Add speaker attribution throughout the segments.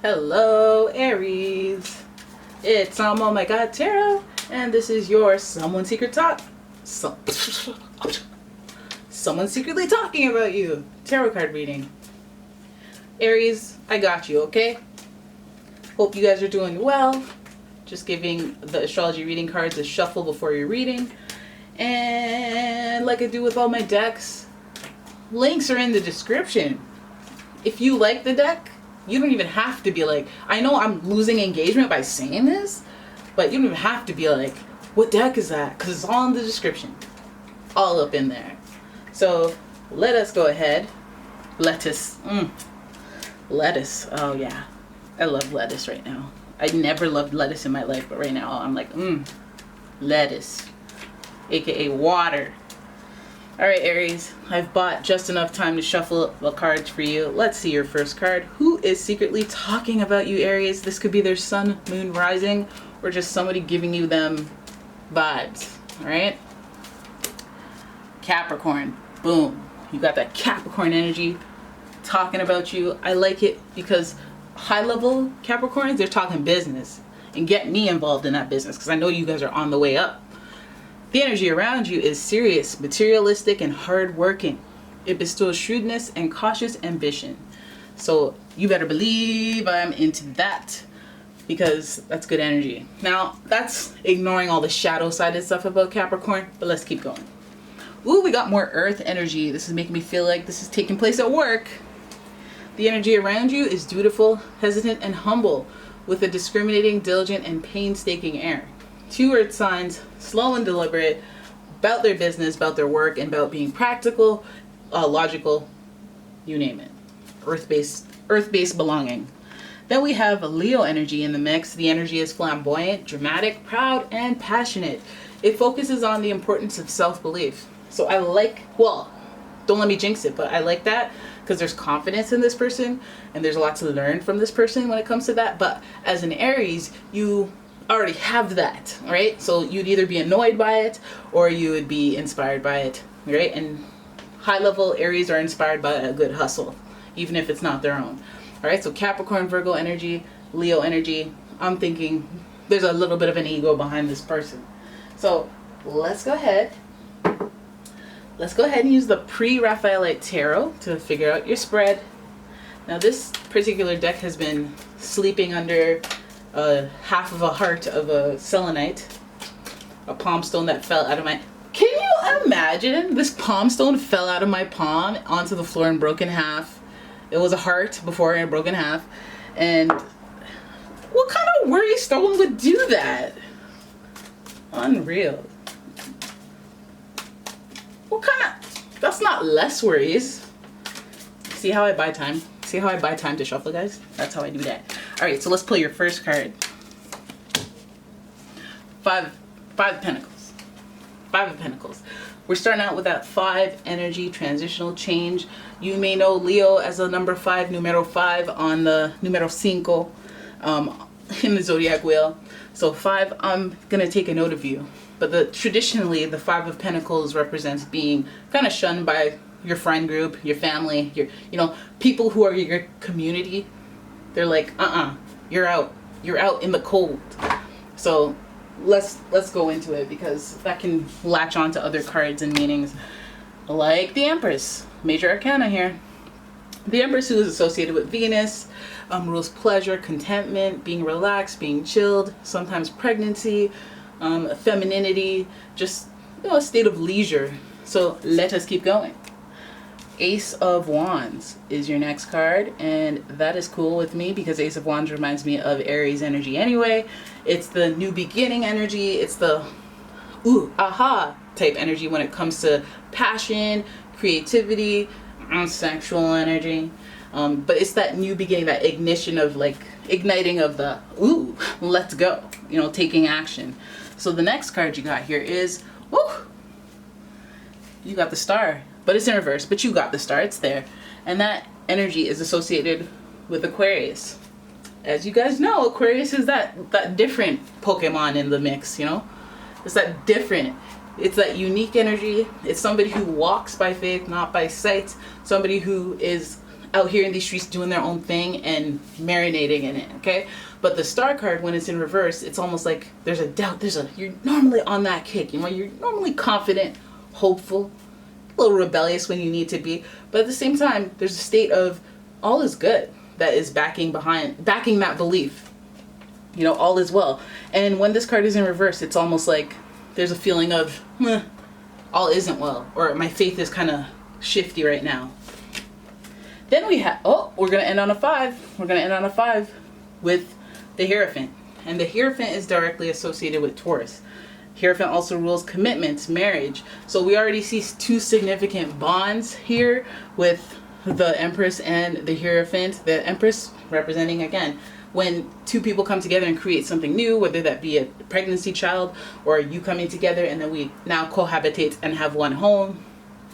Speaker 1: Hello, Aries. It's Oh My God Tarot, and this is your Someone Secret Talk. Someone secretly talking about you. Tarot card reading. Aries, I got you, okay? Hope you guys are doing well. Just giving the astrology reading cards a shuffle before your reading. And like I do with all my decks, links are in the description. If you like the deck, you don't even have to be like, I know I'm losing engagement by saying this, but you don't even have to be like, what deck is that? Because it's all in the description. All up in there. So let us go ahead. Lettuce. Lettuce. Oh yeah. I love lettuce right now. I never loved lettuce in my life, but right now I'm like, lettuce. AKA water. Alright, Aries, I've bought just enough time to shuffle the cards for you. Let's see your first card. Who is secretly talking about you, Aries? This could be their sun, moon, rising, or just somebody giving you them vibes. Alright? Capricorn. Boom. You got that Capricorn energy talking about you. I like it because high-level Capricorns, they're talking business. And get me involved in that business because I know you guys are on the way up. The energy around you is serious, materialistic, and hard-working. It bestows shrewdness and cautious ambition. So you better believe I'm into that because that's good energy. Now, that's ignoring all the shadow-sided stuff about Capricorn, but let's keep going. Ooh, we got more earth energy. This is making me feel like this is taking place at work. The energy around you is dutiful, hesitant, and humble, with a discriminating, diligent, and painstaking air. 2 earth signs, slow and deliberate, about their business, about their work, and about being practical, logical, you name it. Earth-based belonging. Then we have a Leo energy in the mix. The energy is flamboyant, dramatic, proud, and passionate. It focuses on the importance of self-belief. So I like, well, don't let me jinx it, but I like that because there's confidence in this person and there's a lot to learn from this person when it comes to that. But as an Aries, you already have that, right? So you'd either be annoyed by it or you would be inspired by it, right? And high level Aries are inspired by a good hustle, even if it's not their own. All right, so Capricorn, Virgo energy, Leo energy. I'm thinking there's a little bit of an ego behind this person. So let's go ahead. Let's go ahead and use the pre-Raphaelite Tarot to figure out your spread. Now this particular deck has been sleeping under half of a heart of a selenite, a palm stone that fell out of my... Can you imagine? This palm stone fell out of my palm onto the floor and broke in half. It was a heart before and broke in half. And what kind of worry stone would do that? Unreal. What kind of... That's not less worries. See how I buy time? See how I buy time to shuffle, guys? That's how I do that. All right, so let's pull your first card. Five of Pentacles. 5 of Pentacles. We're starting out with that 5 energy transitional change. You may know Leo as a number 5, numero 5 on the numero 5 in the zodiac wheel. So 5, I'm gonna take a note of you. But traditionally, the 5 of Pentacles represents being kind of shunned by your friend group, your family, your people who are your community. They're like, you're out in the cold. So let's go into it because that can latch on to other cards and meanings, like the Empress, major arcana here. The Empress, who is associated with Venus, rules pleasure, contentment, being relaxed, being chilled, sometimes pregnancy, femininity, just a state of leisure. So let us keep going. Ace of Wands is your next card, and that is cool with me because Ace of Wands reminds me of Aries energy anyway. It's the new beginning energy. It's the ooh, aha type energy when it comes to passion, creativity, sexual energy. But it's that new beginning, that ignition of like igniting of the ooh, let's go, taking action. So the next card you got here is, you got the Star. But it's in reverse, but you got the Star, it's there. And that energy is associated with Aquarius. As you guys know, Aquarius is that different Pokemon in the mix, It's that different, it's that unique energy. It's somebody who walks by faith, not by sight. Somebody who is out here in these streets doing their own thing and marinating in it, okay? But the Star card, when it's in reverse, it's almost like there's a doubt. You're normally on that kick, you know, you're normally confident, hopeful, a little rebellious when you need to be. But at the same time, there's a state of all is good that is backing that belief. You know, all is well. And when this card is in reverse, it's almost like there's a feeling of, all isn't well, or my faith is kind of shifty right now. Then we have, we're going to end on a 5. We're going to end on a 5 with the Hierophant. And the Hierophant is directly associated with Taurus. Hierophant also rules commitments, marriage. So we already see 2 significant bonds here with the Empress and the Hierophant. The Empress representing, again, when 2 people come together and create something new, whether that be a pregnancy child or you coming together and then we now cohabitate and have one home.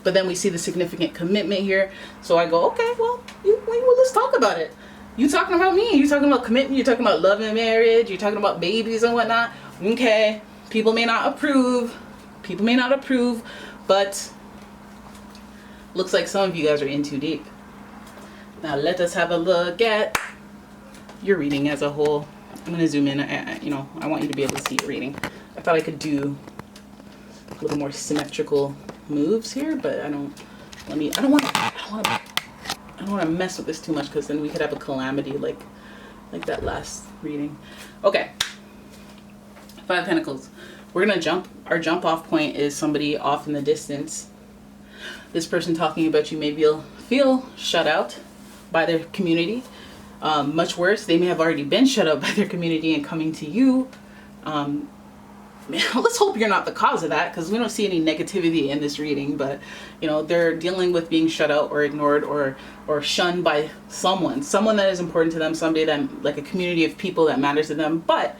Speaker 1: But then we see the significant commitment here. So I go, okay, well, let's talk about it. You talking about me, you talking about commitment, you're talking about love and marriage, you're talking about babies and whatnot. Okay, people may not approve, but looks like some of you guys are in too deep. Now let us have a look at your reading as a whole. I'm going to zoom in. I want you to be able to see your reading. I thought I could do a little more symmetrical moves here, but I don't want to mess with this too much, because then we could have a calamity like that last reading. Okay. 5 of Pentacles. We're going to jump. Our jump off point is somebody off in the distance. This person talking about you may feel shut out by their community. Much worse, they may have already been shut out by their community and coming to you. Let's hope you're not the cause of that, because we don't see any negativity in this reading, but you know, they're dealing with being shut out or ignored or shunned by someone that is important to them, somebody that, like a community of people that matters to them. But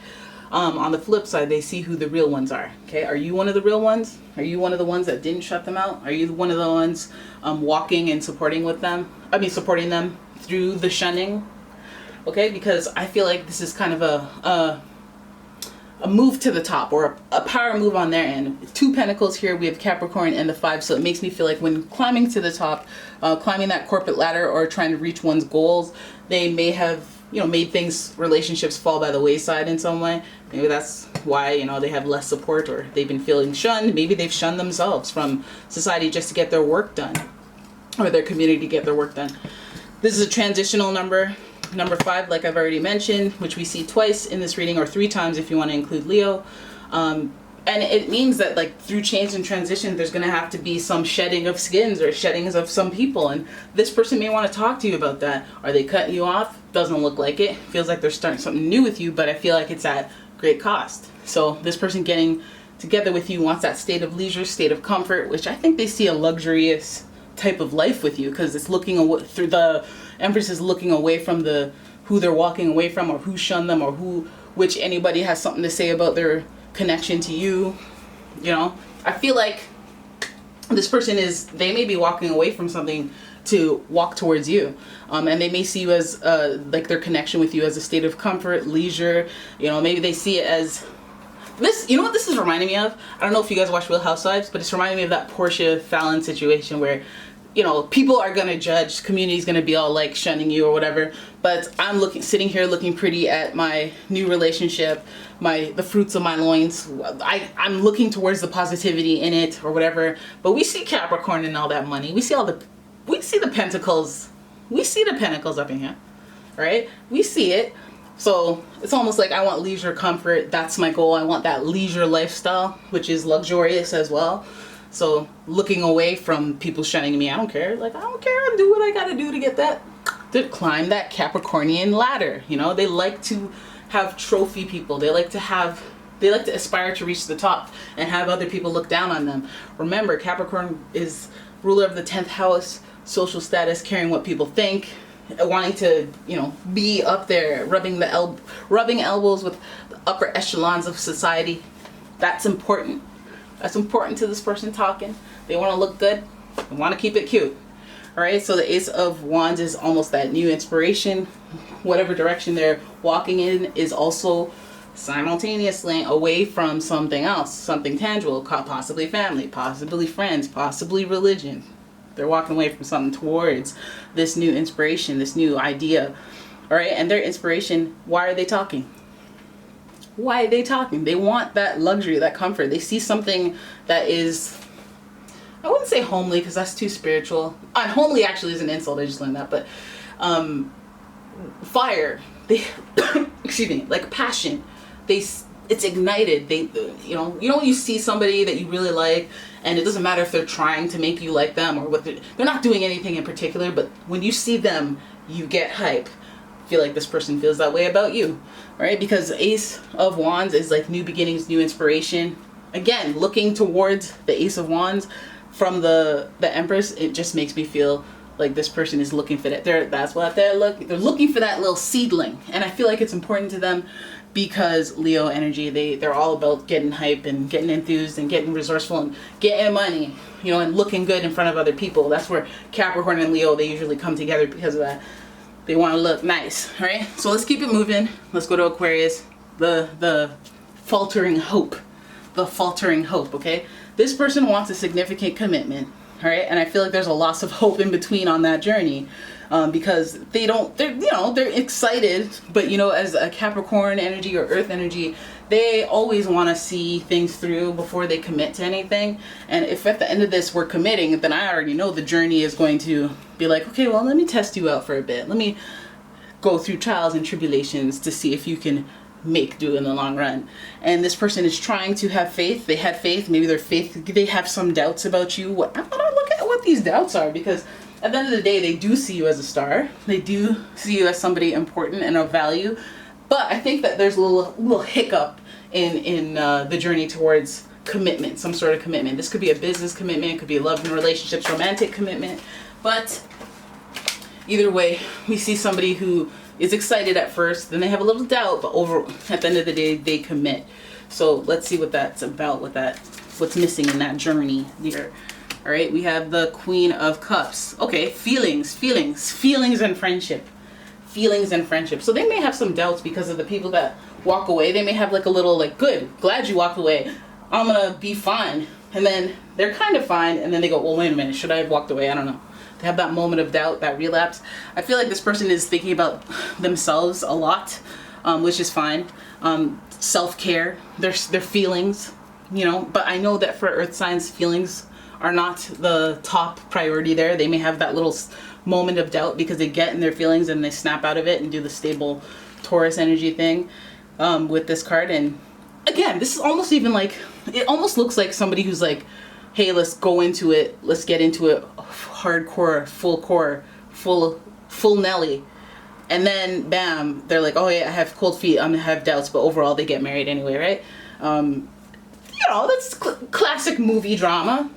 Speaker 1: on the flip side, they see who the real ones are. Okay, are you one of the real ones? Are you one of the ones that didn't shut them out? Are you one of the ones walking and supporting them through the shunning? Okay, because I feel like this is kind of a move to the top, or a power move on their end. 2 Pentacles here, we have Capricorn and the 5, so it makes me feel like when climbing to the top, climbing that corporate ladder or trying to reach one's goals, they may have, made relationships fall by the wayside in some way. Maybe that's why, they have less support, or they've been feeling shunned. Maybe they've shunned themselves from society just to get their work done, or their community to get their work done. This is a transitional number. Number 5, like I've already mentioned, which we see twice in this reading, or 3 times if you want to include Leo. And it means that, like, through change and transition, there's going to have to be some shedding of skins or sheddings of some people. And this person may want to talk to you about that. Are they cutting you off? Doesn't look like it. Feels like they're starting something new with you, but I feel like it's at great cost. So this person getting together with you wants that state of leisure, state of comfort, which I think they see a luxurious type of life with you, because it's looking through the Empress is looking away from who they're walking away from, or who shunned them, or which anybody has something to say about their connection to you. I feel like this person they may be walking away from something to walk towards you, and they may see you as like their connection with you as a state of comfort, leisure. Maybe they see it as this. You know what this is reminding me of? I don't know if you guys watch Real Housewives, but it's reminding me of that Portia Fallon situation where people are going to judge, community's going to be all like shunning you or whatever, but I'm sitting here looking pretty at my new relationship, the fruits of my loins. I'm looking towards the positivity in it or whatever. But we see Capricorn and all that money. We see the pentacles. We see the pentacles up in here, right? We see it. So it's almost like I want leisure, comfort. That's my goal. I want that leisure lifestyle, which is luxurious as well. So looking away from people shunning me, I don't care. I don't care. I'll do what I gotta do to get to climb that Capricornian ladder. They like to have trophy people. They like to aspire to reach the top and have other people look down on them. Remember, Capricorn is ruler of the 10th house, social status, caring what people think, wanting to, be up there, rubbing elbows with the upper echelons of society. That's important. That's important to this person talking. They want to look good. They want to keep it cute. All right. So the Ace of Wands is almost that new inspiration. Whatever direction they're walking in is also simultaneously away from something else, something tangible, possibly family, possibly friends, possibly religion. They're walking away from something towards this new inspiration, this new idea. All right. And their inspiration, why are they talking? Why are they talking? They want that luxury, that comfort. They see something that is, I wouldn't say homely because that's too spiritual. Homely actually is an insult. I just learned that. But fire, they, excuse me, like passion. It's ignited. You know, when you see somebody that you really like, and it doesn't matter if they're trying to make you like them or what they're not doing anything in particular, but when you see them, you get hype. Feel like this person feels that way about you, right? Because Ace of Wands is like new beginnings, new inspiration. Again, looking towards the Ace of Wands from the Empress, it just makes me feel like this person is looking for that. That's what they're looking. They're looking for that little seedling, and I feel like it's important to them because Leo energy. They're all about getting hype and getting enthused and getting resourceful and getting money, you know, and looking good in front of other people. That's where Capricorn and Leo, they usually come together because of that. They want to look nice, right? So let's keep it moving. Let's go to Aquarius. The faltering hope. The faltering hope, okay? This person wants a significant commitment, all right? And I feel like there's a loss of hope in between on that journey because they're excited, but, you know, as a Capricorn energy or Earth energy, they always want to see things through before they commit to anything. And if at the end of this we're committing, then I already know the journey is going to be like, okay, well, let me test you out for a bit. Let me go through trials and tribulations to see if you can make do in the long run. And this person is trying to have faith. They had faith. Maybe they have some doubts about you. I'm gonna look at what these doubts are, because at the end of the day, they do see you as a star. They do see you as somebody important and of value. But I think that there's a little hiccup in the journey towards commitment, some sort of commitment. This could be a business commitment, it could be a love and relationships, romantic commitment. But either way, we see somebody who is excited at first, then they have a little doubt, but at the end of the day, they commit. So let's see what that's about, what's missing in that journey here. All right, we have the Queen of Cups. Okay, feelings and friendship. Feelings and friendship. So they may have some doubts because of the people that walk away. They may have like a little like, good, glad you walked away. I'm gonna be fine. And then they're kind of fine. And then they go, well, wait a minute, should I have walked away? I don't know. They have that moment of doubt, that relapse. I feel like this person is thinking about themselves a lot, which is fine. Self-care, their feelings, you know, but I know that for Earth signs, feelings are not the top priority there. They may have that little moment of doubt because they get in their feelings and they snap out of it and do the stable Taurus energy thing with this card. And again, this is almost even like, it almost looks like somebody who's like, hey, let's go into it. Let's get into it hardcore, full Nelly. And then bam, they're like, oh yeah, I have cold feet. I'm gonna have doubts, but overall they get married anyway, right? You know, that's classic movie drama,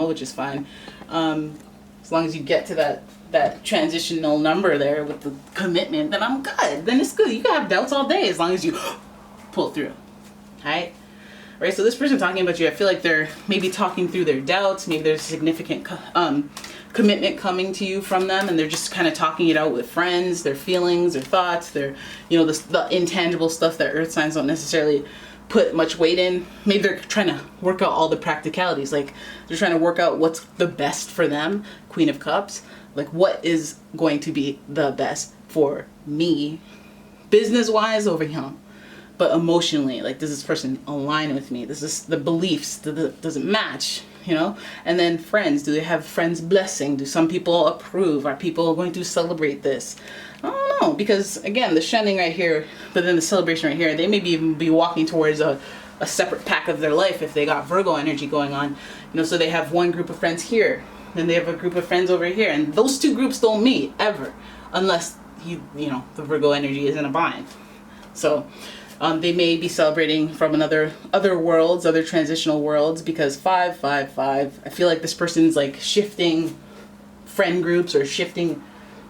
Speaker 1: which is fine. As long as you get to that transitional number there with the commitment, then I'm good. Then it's good. You can have doubts all day as long as you pull through. All right, so this person talking about you, I feel like they're maybe talking through their doubts. Maybe there's significant commitment coming to you from them, and they're just kind of talking it out with friends, their feelings, their thoughts, their, you know, the intangible stuff that Earth signs don't necessarily put much weight in. Maybe they're trying to work out all the practicalities. Like they're trying to work out what's the best for them. Queen of Cups, like what is going to be the best for me, business-wise over here. But emotionally, like, does this person align with me? Does this, the beliefs, does it match, you know? And then friends, do they have friends' blessing? Do some people approve? Are people going to celebrate this? I don't know, because again, the shunning right here, but then the celebration right here, they may even be walking towards a separate pack of their life if they got Virgo energy going on. You know, so they have one group of friends here, then they have a group of friends over here, and those two groups don't meet ever, unless you know, the Virgo energy is in a bind. So they may be celebrating from other worlds, other transitional worlds, because 555, I feel like this person's like shifting friend groups or shifting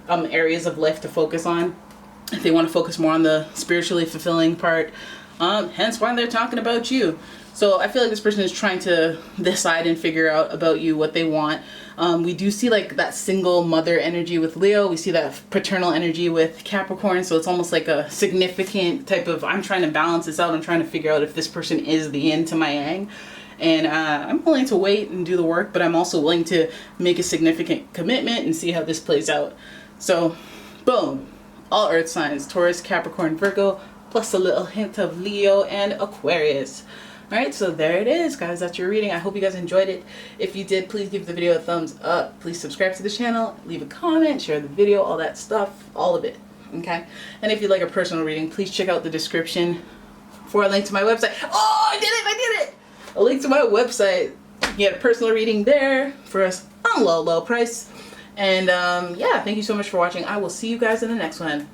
Speaker 1: areas of life to focus on. If they want to focus more on the spiritually fulfilling part, hence why they're talking about you. So I feel like this person is trying to decide and figure out about you what they want. We do see like that single mother energy with Leo. We see that paternal energy with Capricorn. So it's almost like a significant type of, I'm trying to balance this out. I'm trying to figure out if this person is the yin to my yang. And I'm willing to wait and do the work, but I'm also willing to make a significant commitment and see how this plays out. So, boom. All earth signs, Taurus, Capricorn, Virgo, plus a little hint of Leo and Aquarius. Alright, so there it is, guys. That's your reading. I hope you guys enjoyed it. If you did, please give the video a thumbs up. Please subscribe to the channel, leave a comment, share the video, all that stuff, all of it. Okay? And if you'd like a personal reading, please check out the description for a link to my website. Oh, I did it! A link to my website. You get a personal reading there for us on low price. And yeah, thank you so much for watching. I will see you guys in the next one.